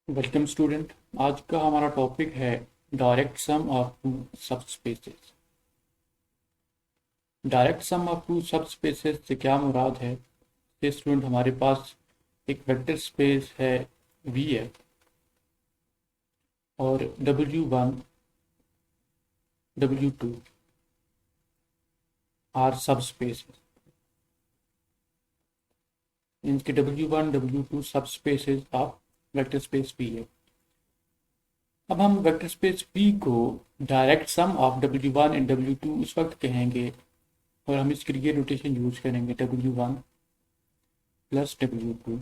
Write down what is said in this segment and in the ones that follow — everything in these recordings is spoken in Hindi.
Welcome student. आज का हमारा टॉपिक है direct sum of two subspaces. Direct sum of two subspaces से क्या मुराद है? ये स्टूडेंट, हमारे पास एक वेक्टर स्पेस है वी है और W1 W2 आर सबस्पेसेस। इनके W1 W2 subspaces of vector space P है। अब हम वेक्टर स्पेस P को direct sum of W1 and W2 उस वक्त कहेंगे और हम इसके लिए नोटेशन यूज करेंगे W1 प्लस W2।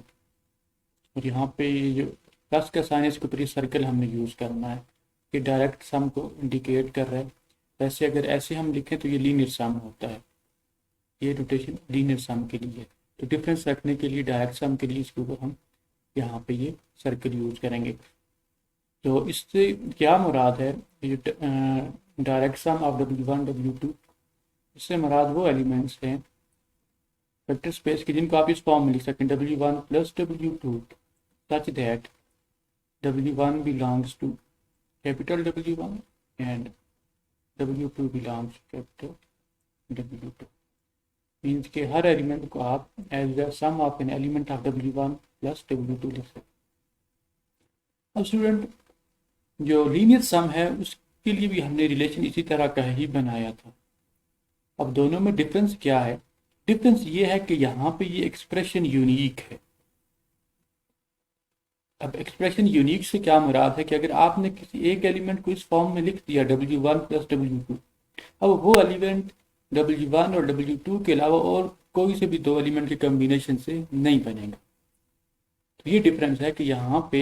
और यहाँ पे ये जो प्लस का साइन है, इसके ऊपर ये सर्कल हमने यूज करना है कि डायरेक्ट सम को इंडिकेट कर रहा है। वैसे अगर ऐसे हम लिखें तो ये लीनियर सम होता है। ये नोटेशन लीनियर सम के लिए है। तो डिफरेंस रखने के लिए डायरेक्ट सम के लिए इसके ऊपर हम यहाँ पे ये सर्कल यूज करेंगे। तो इससे क्या मुराद है? ये direct sum of W1 W2, इससे मुराद वो एलिमेंट्स हैं वेक्टर स्पेस के जिनको आप इस फॉर्म में लिख सकते हैं W1 plus W2 such that W1 belongs to capital W1 and W2 belongs to capital W2। Means के हर एलिमेंट को आप as the sum of an element of W1 plus W2 लिख सकते हैं। अब स्टूडेंट, जो लीनियर सम है उसके लिए भी हमने रिलेशन इसी तरह का ही बनाया था। अब दोनों में डिफरेंस क्या है? डिफरेंस ये है कि यहाँ पे ये एक्सप्रेशन यूनिक है। अब एक्सप्रेशन यूनिक से क्या मुराद है कि अगर आपने किसी एक एलिमेंट को इस फॉर्म में लिख दिया W1 प्लस W2, अब वो एलिमेंट W1 और W2 के अलावा और कोई से भी दो एलिमेंट के कम्बिनेशन से नहीं बनेगा। तो ये डिफरेंस है कि यहाँ पे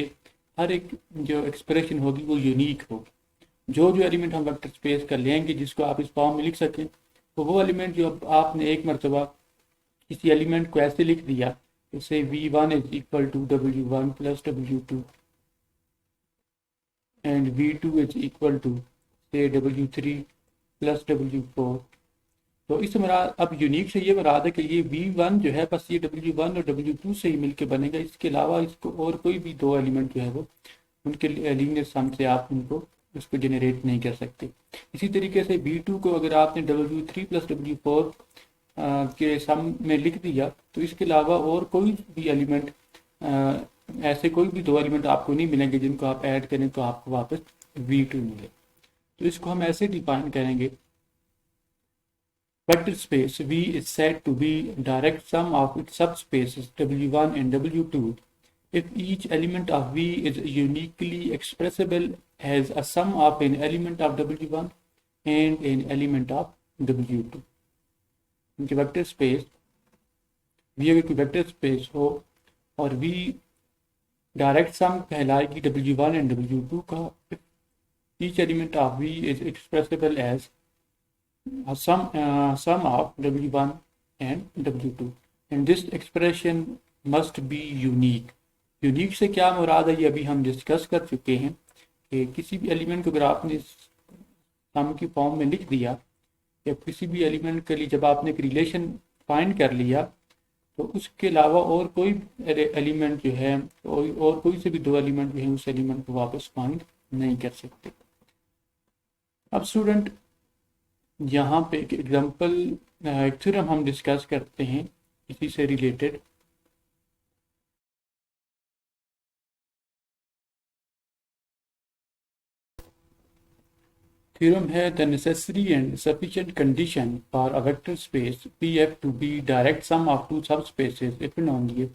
हर एक जो एक्सप्रेशन होगी वो यूनिक होगी। जो जो एलिमेंट हम वेक्टर स्पेस का लेंगे जिसको आप इस फॉर्म में लिख सकें, तो वो एलिमेंट जो आपने एक मरतबा किसी एलिमेंट को ऐसे लिख दिया, जैसे V1 is equal to W1 plus W2 and V2 is equal to से W3 प्लस W4। तो इस मुराद, अब यूनिक से ये मुराद है कि ये V1 जो है बस ये W1 और W2 से ही मिलके बनेगा। इसके अलावा इसको और कोई भी दो एलिमेंट जो है वो उनके लीनियर सम से आप उनको उसको जनरेट नहीं कर सकते। इसी तरीके से V2 को अगर आपने W3 प्लस W4 के सम में लिख दिया, तो इसके अलावा और कोई भी एलिमेंट, ऐसे कोई भी दो एलिमेंट आपको नहीं मिलेंगे जिनको आप ऐड करें तो आपको वापस V2 मिले। तो इसको हम ऐसे डिफाइन करेंगे, vector space V is said to be direct sum of its subspaces W1 and W2 if each element of V is uniquely expressible as a sum of an element of W1 and an element of W2। उनके वेक्टर स्पेस V अगर कोई वेक्टर स्पेस हो और V डायरेक्ट सम कहलाएगी W1 and W2 का, each element of V is expressible as sum of W1 and W2 and this expression must be unique। Unique से क्या मुराद है ये अभी हम डिस्कस कर चुके हैं कि किसी भी एलिमेंट को अगर आपने सम की फॉर्म में लिख दिया या किसी भी एलिमेंट के लिए जब आपने एक रिलेशन फाइंड कर लिया, तो उसके अलावा और कोई एलिमेंट जो है और कोई से भी दो एलिमेंट जो है उस एलिमेंट को वापस फाइंड नहीं कर सकते। अब स्टूडेंट, यहाँ पे एक एग्जांपल थ्योरम हम डिस्कस करते हैं इसी से रिलेटेड। थ्योरम है the necessary and sufficient condition for a vector space PF to be direct sum of two subspaces if and only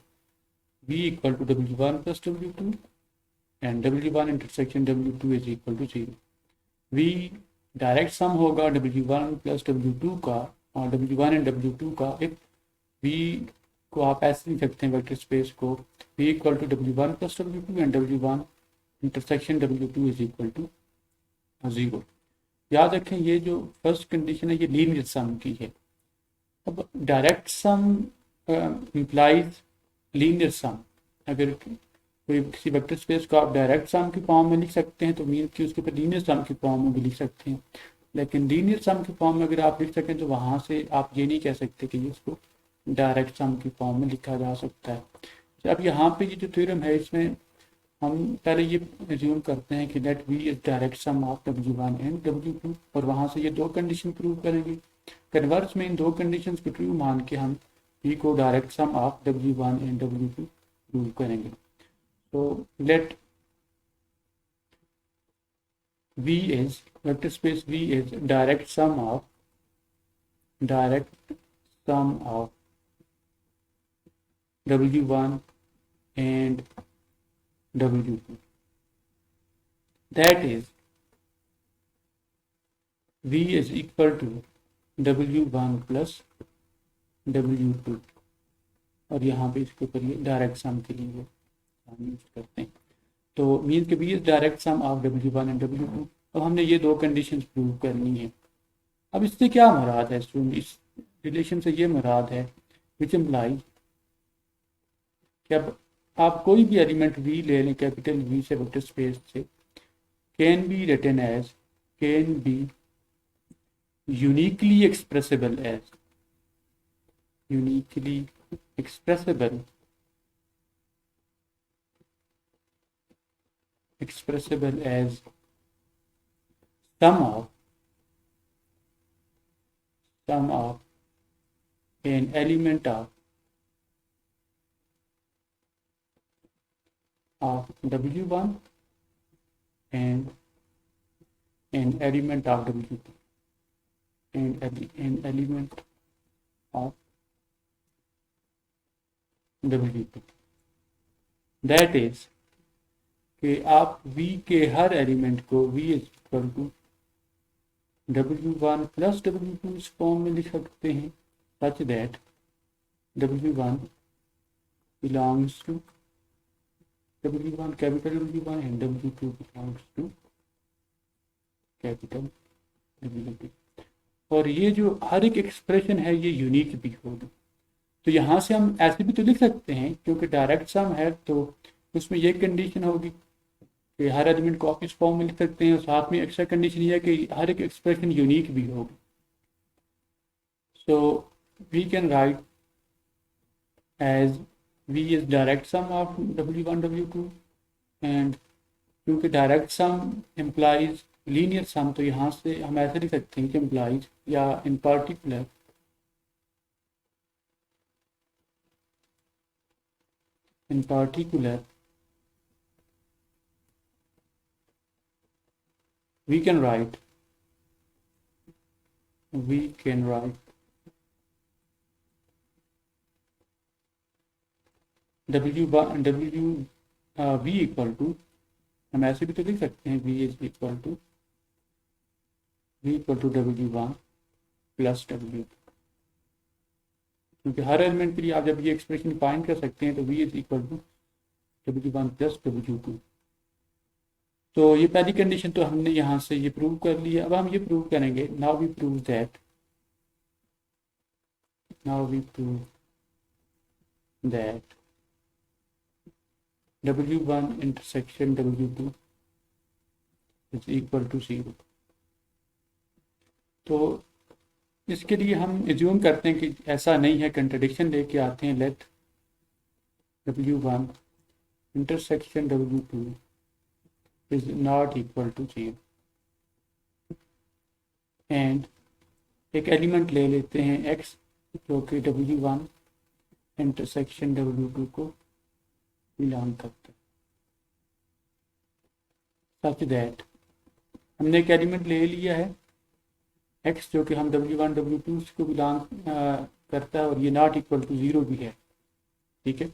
V equal to W1 plus W2 and W1 intersection W2 is equal to 0। V direct sum होगा W1 प्लस W2 का और W1 एंड W2 का इफ V को आप ऐसे लिख सकते हैं वेक्टर स्पेस को V equal to W1 plus W2 and W1 intersection W2 is equal to 0। याद रखें ये जो फर्स्ट कंडीशन है ये लीनियर सम की है। अब डायरेक्ट सम इंप्लाइज लीनियर सम। अगर कोई किसी वेक्टर स्पेस को आप डायरेक्ट सम की फॉर्म में लिख सकते हैं तो मीन कि उसके ऊपर लीनियर सम की फॉर्म में भी लिख सकते हैं, लेकिन लीनियर सम की फॉर्म में अगर आप लिख सकें तो वहाँ से आप ये नहीं कह सकते कि इसको डायरेक्ट सम की फॉर्म में लिखा जा सकता है। अब यहाँ पे ये जो थ्योरम है इसमें हम पहले ये एज्यूम करते हैं कि let V is direct sum of W1 and W2 और वहां से ये दो कंडीशन प्रूव करेंगे। कन्वर्स में इन दो कंडीशन को ट्रू मान के हम V को direct sum of W1 and W2 prove करेंगे। तो late V is vector space V is direct sum of W1 and W2. That is V is equal to W1 plus W2 और यहाँ पे इसके ऊपर ये डायरेक्ट सम के लिए हम यूज करते हैं। तो मीन के V is direct sum of W1 and W2। अब हमने ये दो कंडीशंस प्रूव करनी है। अब इससे क्या मुराद है स्टूडेंट, इस रिलेशन से ये मुराद है विच इम्प्लाई कि अब आप कोई भी एलिमेंट V ले लें कैपिटल V से वेक्टर स्पेस से, can be written as, can be uniquely expressible as, uniquely expressible as sum of an element of W1 and an element of W2 and an element of W2। That is कि आप V के हर एलिमेंट को V is equal to W1 plus W2 इस फॉर्म में लिख सकते हैं, such that W1 belongs to W1 capital W1 and W2 belongs to capital W2। और ये जो हर एक एक्सप्रेशन है ये यूनिक भी होगी। तो यहाँ से हम ऐसे भी तो लिख सकते हैं क्योंकि डायरेक्ट सम है तो उसमें ये कंडीशन होगी कि हर एलिमेंट को आप इस फॉर्म में लिख सकते हैं और साथ में एक्स्ट्रा कंडीशन ये है कि हर एक एक्सप्रेशन यूनिक भी होगी। So we can write as V is direct sum of W1 W2 and क्योंकि direct sum implies linear sum तो यहाँ से हम ऐसे लिख सकते हैं कि इम्प्लाइज या in particular we can write V equal to, हम ऐसे भी तो लिख सकते हैं V is equal to W1 plus W2 क्योंकि हर एलिमेंट के लिए आप जब ये एक्सप्रेशन फाइंड कर सकते हैं तो V is equal to W1 plus W2। तो ये पहली कंडीशन तो हमने यहाँ से ये प्रूव कर ली है। अब हम ये प्रूव करेंगे, now we prove that W1 intersection W2 is equal to 0। तो इसके लिए हम एज्यूम करते हैं कि ऐसा नहीं है, कंट्रडिक्शन लेके आते हैं। Let W1 intersection W2 is not equal to 0 and एक एलिमेंट ले लेते हैं x जो कि W1 इंटरसेक्शन W2 को बिलोंग करता है, सच दैट हमने एक एलिमेंट ले लिया है x जो कि हम W1 W2 को बिलोंग करता है और ये नॉट इक्वल टू 0 भी है। ठीक है,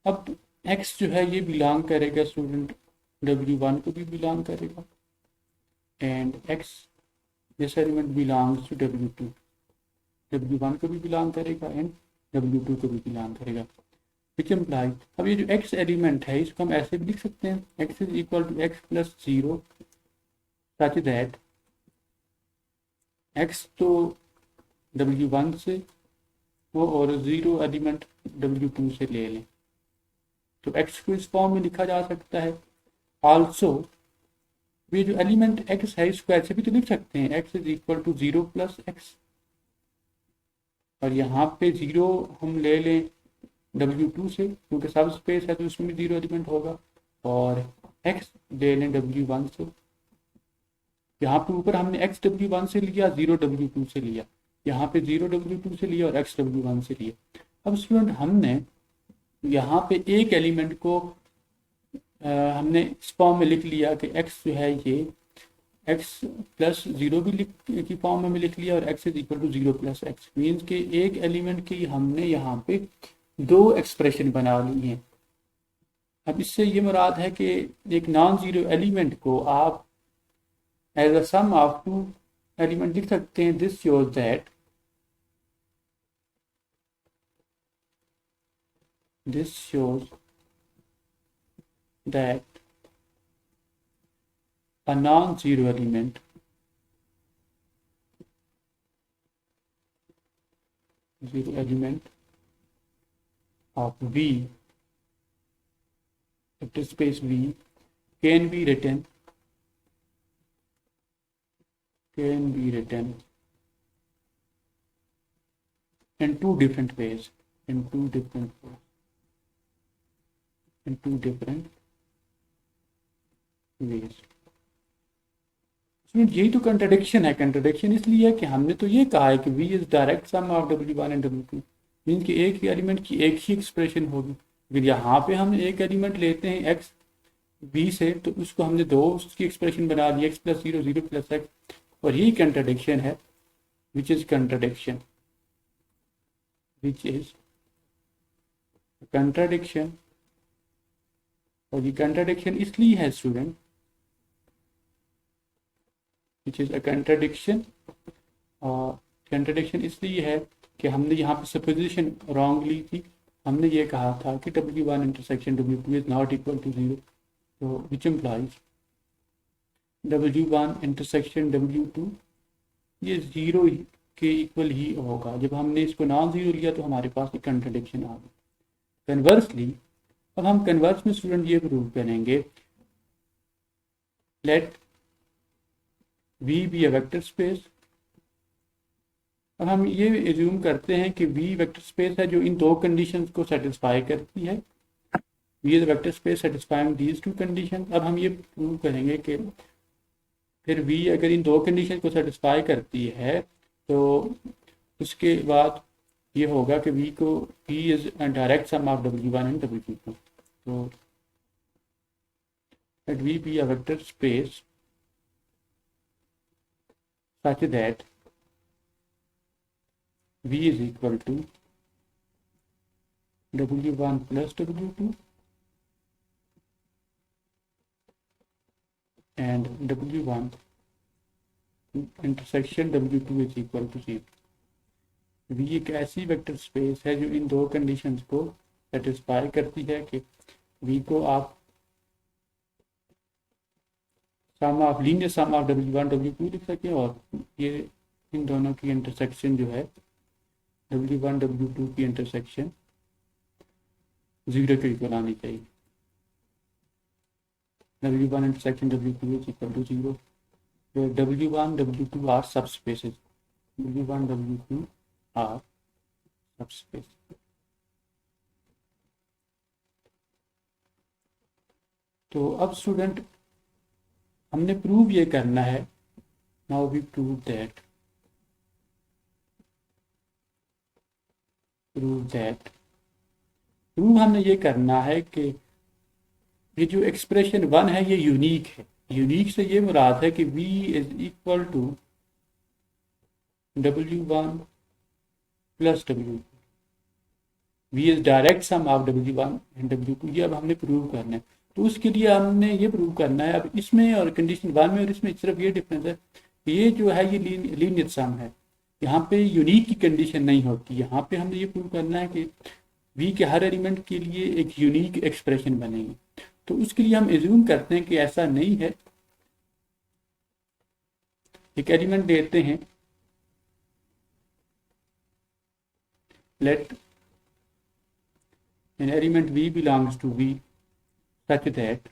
अब x जो है ये बिलोंग करेगा स्टूडेंट W1 को भी बिलोंग करेगा and x this element belongs to W2, W1 को भी बिलोंग करेगा एंड W2 को भी बिलोंग करेगा, विच इम्प्लाई अब ये जो x एलिमेंट है इसको हम ऐसे भी लिख सकते हैं, x is equal to x plus 0 such that x तो W1 से वो और 0 एलिमेंट W2 से ले लें तो x को इस फॉर्म में लिखा जा सकता है। आल्सो ये जो एलिमेंट x है इसको ऐसे भी तो लिख सकते हैं, x is equal to 0 plus x और यहाँ पे 0 हम ले लें W2 से क्योंकि सब स्पेस है तो उसमें भी 0 एलिमेंट होगा और x ले लें W1 से। यहाँ पे ऊपर हमने x W1 से लिया, 0 W2 से लिया, यहाँ पे 0 W2 से लिया और x W1 से लिया। अब स्टूडेंट हमने यहाँ पे एक एलिमेंट को हमने इस फॉर्म में लिख लिया कि x जो है ये x प्लस 0 भी की फॉर्म में लिख लिया और x is equal to 0 plus x. Means के एक एलिमेंट की हमने यहाँ पे दो एक्सप्रेशन बना ली हैं। अब इससे ये मुराद है कि एक नॉन जीरो एलिमेंट को आप as a sum of two element लिख सकते हैं। This shows that a non-zero element of V, vector space V, can be written in two different ways. यही तो कंट्राडिक्शन है। कंट्राडिक्शन इसलिए है कि हमने तो ये कहा है कि V is direct sum of W1 and W2, means कि एक ही एलिमेंट की एक ही एक्सप्रेशन होगी। फिर यहाँ पे हम एक एलिमेंट लेते हैं x V से, तो उसको हमने दो उसकी एक्सप्रेशन बना दी, x प्लस 0 0 प्लस एक्स, और यही कंट्राडिक्शन है, विच इज कंट्राडिक्शन और ये कंट्राडिक्शन इसलिए है student, which is a contradiction, और कंट्राडिक्शन इसलिए है कि हमने यहाँ पे सपोजिशन रॉन्ग ली थी। हमने ये कहा था कि W1 intersection W2 is not equal to 0, तो विच इम्प्लाइज W1 इंटरसेक्शन W2 ये 0 के इक्वल ही होगा। जब हमने इसको नॉन जीरो लिया तो हमारे पास एक कंट्राडिक्शन आ गई। कन्वर्सली अब हम कन्वर्स में स्टूडेंट ये प्रूव करेंगे, late V be a vector space। अब हम ये एज्यूम करते हैं कि V वेक्टर स्पेस है जो इन दो कंडीशंस को सेटिस्फाई करती है। V is a vector space satisfying these two conditions। अब हम ये प्रूव करेंगे कि फिर V अगर इन दो कंडीशन को सेटिस्फाई करती है तो उसके बाद ये होगा कि V is a direct sum of W1 and W2। तो let V be a vector space such that V is equal to W1 plus W2 and W1 intersection W2 is equal to 0। V एक ऐसी वेक्टर स्पेस है जो इन दो कंडीशंस को सेटिस्फाई करती है कि V को आप sum of linear sum of W1 W2 लिख सके, और ये इन दोनों की इंटरसेक्शन जो है W1 W2 की इंटरसेक्शन 0 के इक्वल आनी चाहिए। W1 intersection W2 is equal to 0, where W1 W2 are subspaces। W1 W2 are subspaces। तो अब स्टूडेंट हमने प्रूव ये करना है, now we prove that prove हमने ये करना है कि ये जो एक्सप्रेशन 1 है ये यूनिक है। यूनिक से ये मुराद है कि V is equal to W1 plus W2। V is direct sum of W1 and W2। ये अब हमने प्रूव करना है, तो उसके लिए हमने ये प्रूव करना है। अब इसमें और कंडीशन 1 में और इसमें सिर्फ ये डिफरेंस है, ये जो है ये लीनियर सम है, यहाँ पे यूनिक की कंडीशन नहीं होती। यहाँ पे हमने ये प्रूव करना है कि V के हर एलिमेंट के लिए एक यूनिक एक्सप्रेशन बनेगी। तो उसके लिए हम एज्यूम करते हैं कि ऐसा नहीं है। एक एलिमेंट देते हैं, let an element V belongs to V such that,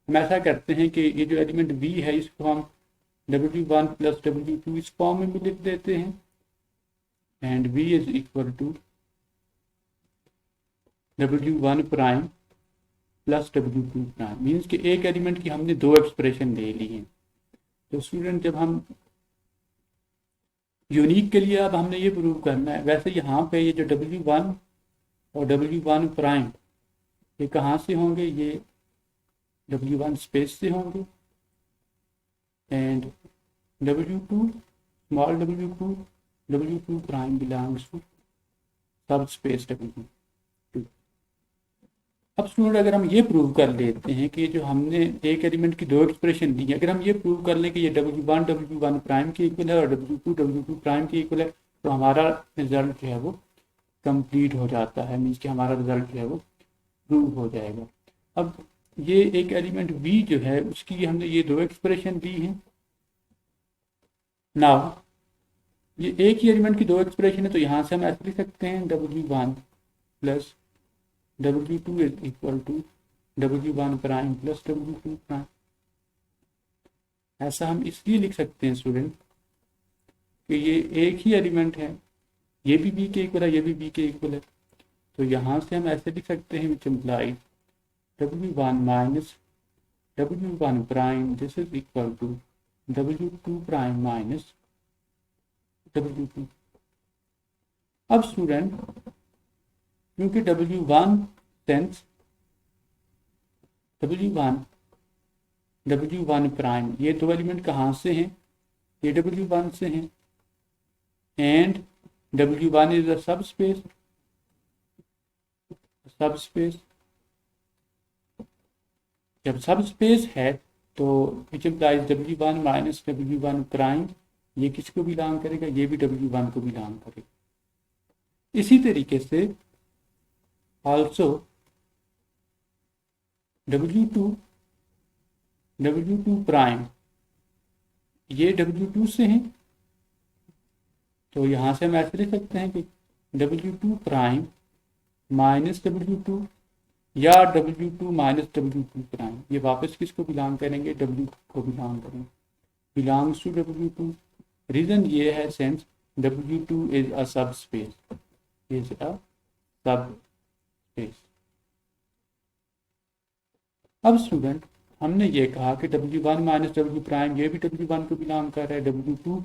हम ऐसा करते हैं कि ये जो एलिमेंट V है इसको हम W1 प्लस W2 इस फॉर्म में भी लिख देते हैं, and V is equal to W1 prime plus W2 prime, means कि एक एलिमेंट की हमने दो एक्सप्रेशन ले ली हैं। तो स्टूडेंट जब हम यूनिक के लिए अब हमने ये प्रूव करना है, वैसे यहाँ पे ये जो W1 और W1 प्राइम ये कहाँ से होंगे, ये W1 स्पेस से होंगे, and W2 small W2 prime belongs to subspace W2। अब स्टूडेंट अगर हम ये प्रूव कर लेते हैं कि जो हमने एक एलिमेंट की दो एक्सप्रेशन दी है, अगर हम ये प्रूव कर लें कि ये W1 प्राइम के इक्वल है और W2 प्राइम के इक्वल है, तो हमारा रिजल्ट जो है वो कंप्लीट हो जाता है, मीन्स कि हमारा रिजल्ट जो है वो प्रूव हो जाएगा। अब ये एक एलिमेंट V जो है उसकी हमने ये दो एक्सप्रेशन दी हैं। नाउ ये एक ही एलिमेंट की दो एक्सप्रेशन है, तो यहाँ से हम ऐसे लिख सकते हैं W1 plus W2 is equal to W1 prime plus W2 prime. ऐसा हम इसलिए लिख सकते हैं स्टूडेंट कि ये एक ही एलिमेंट है, ये भी B के इक्वल है, ये भी B के इक्वल है। तो यहाँ से हम ऐसे लिख सकते हैं which implies W1 minus W1 prime this is equal to W2 prime minus W2। अब स्टूडेंट क्योंकि W1 सेंस W1 प्राइम ये दो एलिमेंट कहाँ से हैं, ये W1 से हैं, एंड W1 इज अ सब स्पेस। जब सब स्पेस है तो विच implies W1 minus W1 prime ये किसको बिलोंग करेगा, ये भी W1 को बिलोंग करेगा। इसी तरीके से ऑल्सो W2 प्राइम ये W2 से हैं, तो यहां से हम ऐसे लिख सकते हैं कि W2 प्राइम माइनस W2 या W2 माइनस W2 प्राइम ये वापस किसको बिलोंग करेंगे, W को बिलोंग करेंगे, बिलोंग्स टू W2। रीजन ये है सिंस W2 इज अ सब स्पेस, अब स्टूडेंट हमने ये कहा कि W1 माइनस W प्राइम ये भी W1 को बिलोंग कर रहा है, W2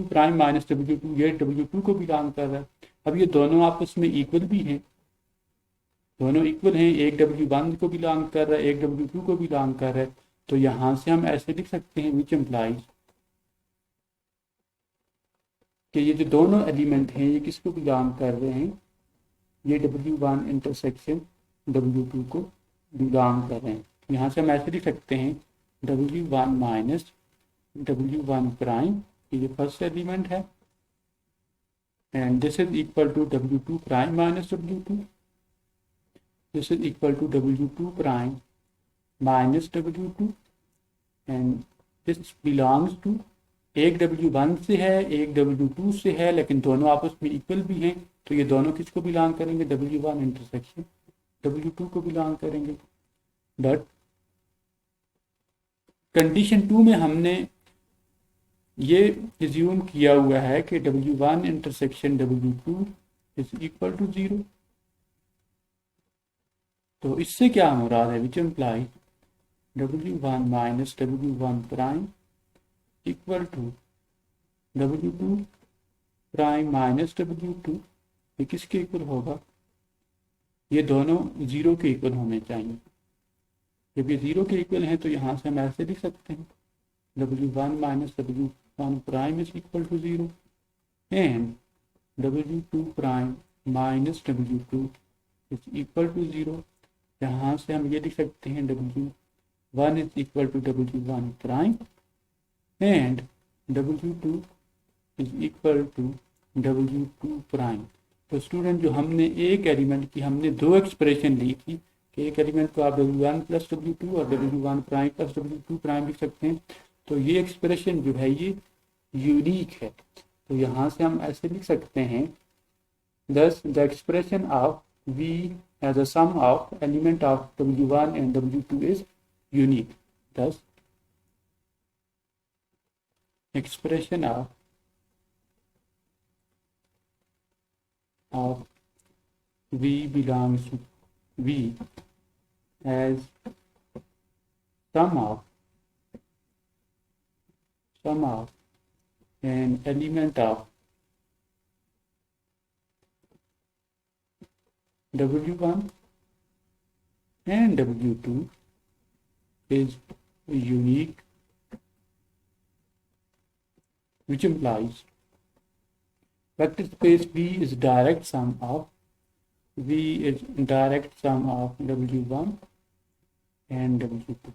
प्राइम माइनस W2 ये W2 को बिलोंग कर रहा है। अब ये दोनों आपस में इक्वल भी हैं, दोनों इक्वल हैं, एक W1 को बिलोंग कर रहा है, एक W2 को बिलोंग कर रहा है। तो यहां से हम ऐसे लिख सकते हैं विच इम्प्लाइज कि ये जो दोनों एलिमेंट हैं ये किसको बिलोंग कर रहे हैं, ये W1 इंटरसेक्शन W2 को बिलोंग कर रहे हैं। यहाँ से हम ऐसे लिख सकते हैं W1 माइनस W1 प्राइम ये फर्स्ट एलिमेंट है, and this is equal to W2 prime minus W2, this is equal to W2 prime minus W2, and this belongs to एक W1 से है एक W2 से है, लेकिन दोनों आपस में इक्वल भी हैं, तो ये दोनों किसको बिलोंग करेंगे, W1 इंटरसेक्शन W2 को बिलोंग करेंगे। बट कंडीशन 2 में हमने ये एज्यूम किया हुआ है कि W1 intersection W2 is equal to 0। तो इससे क्या मुराद है, which imply W1 minus W1 prime equal to W2 prime minus W2 ये किसके इक्वल होगा, ये दोनों 0 के इक्वल होने चाहिए। जब ये 0 के इक्वल हैं तो यहाँ से हम ऐसे लिख सकते हैं W1 minus W1 prime is equal to 0 and W2 prime minus W2 is equal to 0। यहाँ से हम ये लिख सकते हैं W1 is equal to W1 prime and W2 is equal to W2 prime. तो स्टूडेंट जो हमने एक एलिमेंट की हमने दो एक्सप्रेशन ली थी कि एक एलिमेंट को आप W1 प्लस W2 और W1 prime plus W2 prime लिख सकते हैं, तो ये एक्सप्रेशन जो है ये यूनिक है। तो यहाँ से हम ऐसे लिख सकते हैं thus the expression of V as a sum of element of W1 and W2 is unique. Thus expression of V belongs to V as sum of an element of W1 and W2 is unique, which implies vector space V is direct sum of W1 and W2.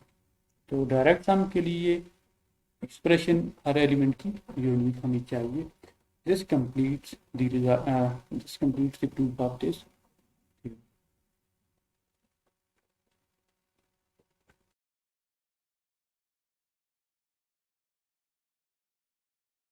तो डायरेक्ट सम के लिए एक्सप्रेशन हर एलिमेंट की यूनिक होनी चाहिए. This completes the proof of this.